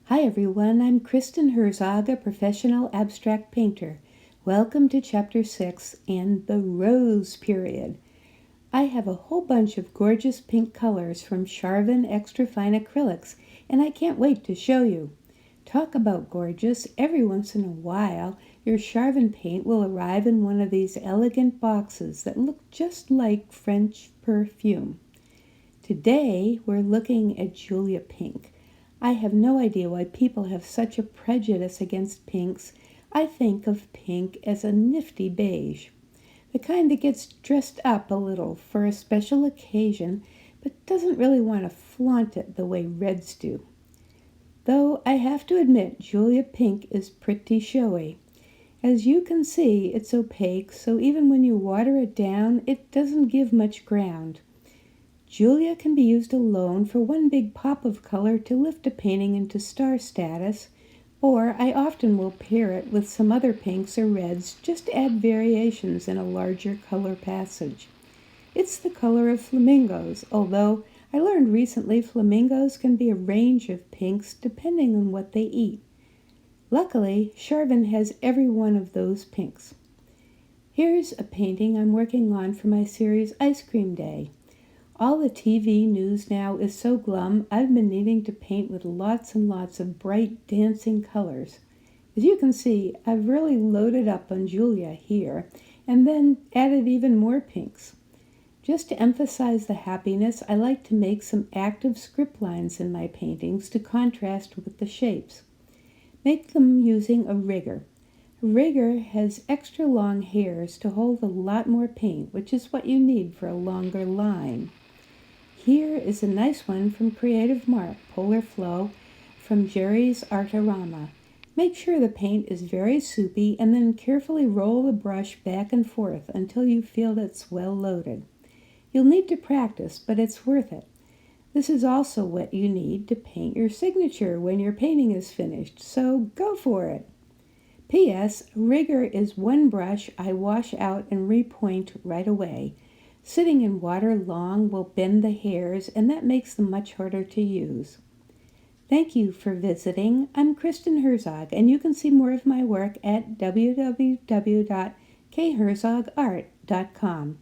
Hi everyone, I'm Kristin Herzog, a professional abstract painter. Welcome to Chapter 6 and the Rose Period. I have a whole bunch of gorgeous pink colors from Charvin extra fine acrylics, and I can't wait to show you. Talk about gorgeous, every once in a while your Charvin paint will arrive in one of these elegant boxes that look just like French perfume. Today we're looking at Julia Pink. I have no idea why people have such a prejudice against pinks. I think of pink as a nifty beige, the kind that gets dressed up a little for a special occasion, but doesn't really want to flaunt it the way reds do. Though I have to admit, Julia Pink is pretty showy. As you can see, it's opaque, so even when you water it down, it doesn't give much ground. Julia can be used alone for one big pop of color to lift a painting into star status, or I often will pair it with some other pinks or reds just to add variations in a larger color passage. It's the color of flamingos, although I learned recently flamingos can be a range of pinks depending on what they eat. Luckily, Charvin has every one of those pinks. Here's a painting I'm working on for my series Ice Cream Day. All the TV news now is so glum, I've been needing to paint with lots and lots of bright, dancing colors. As you can see, I've really loaded up on Julia here, and then added even more pinks. Just to emphasize the happiness, I like to make some active script lines in my paintings to contrast with the shapes. Make them using a rigger. A rigger has extra long hairs to hold a lot more paint, which is what you need for a longer line. Here is a nice one from Creative Mark, Polar Flow, from Jerry's Artorama. Make sure the paint is very soupy and then carefully roll the brush back and forth until you feel it's well loaded. You'll need to practice, but it's worth it. This is also what you need to paint your signature when your painting is finished, so go for it. P.S. A rigger is one brush I wash out and repoint right away. Sitting in water long will bend the hairs, and that makes them much harder to use. Thank you for visiting. I'm Kristin Herzog, and you can see more of my work at www.kherzogart.com.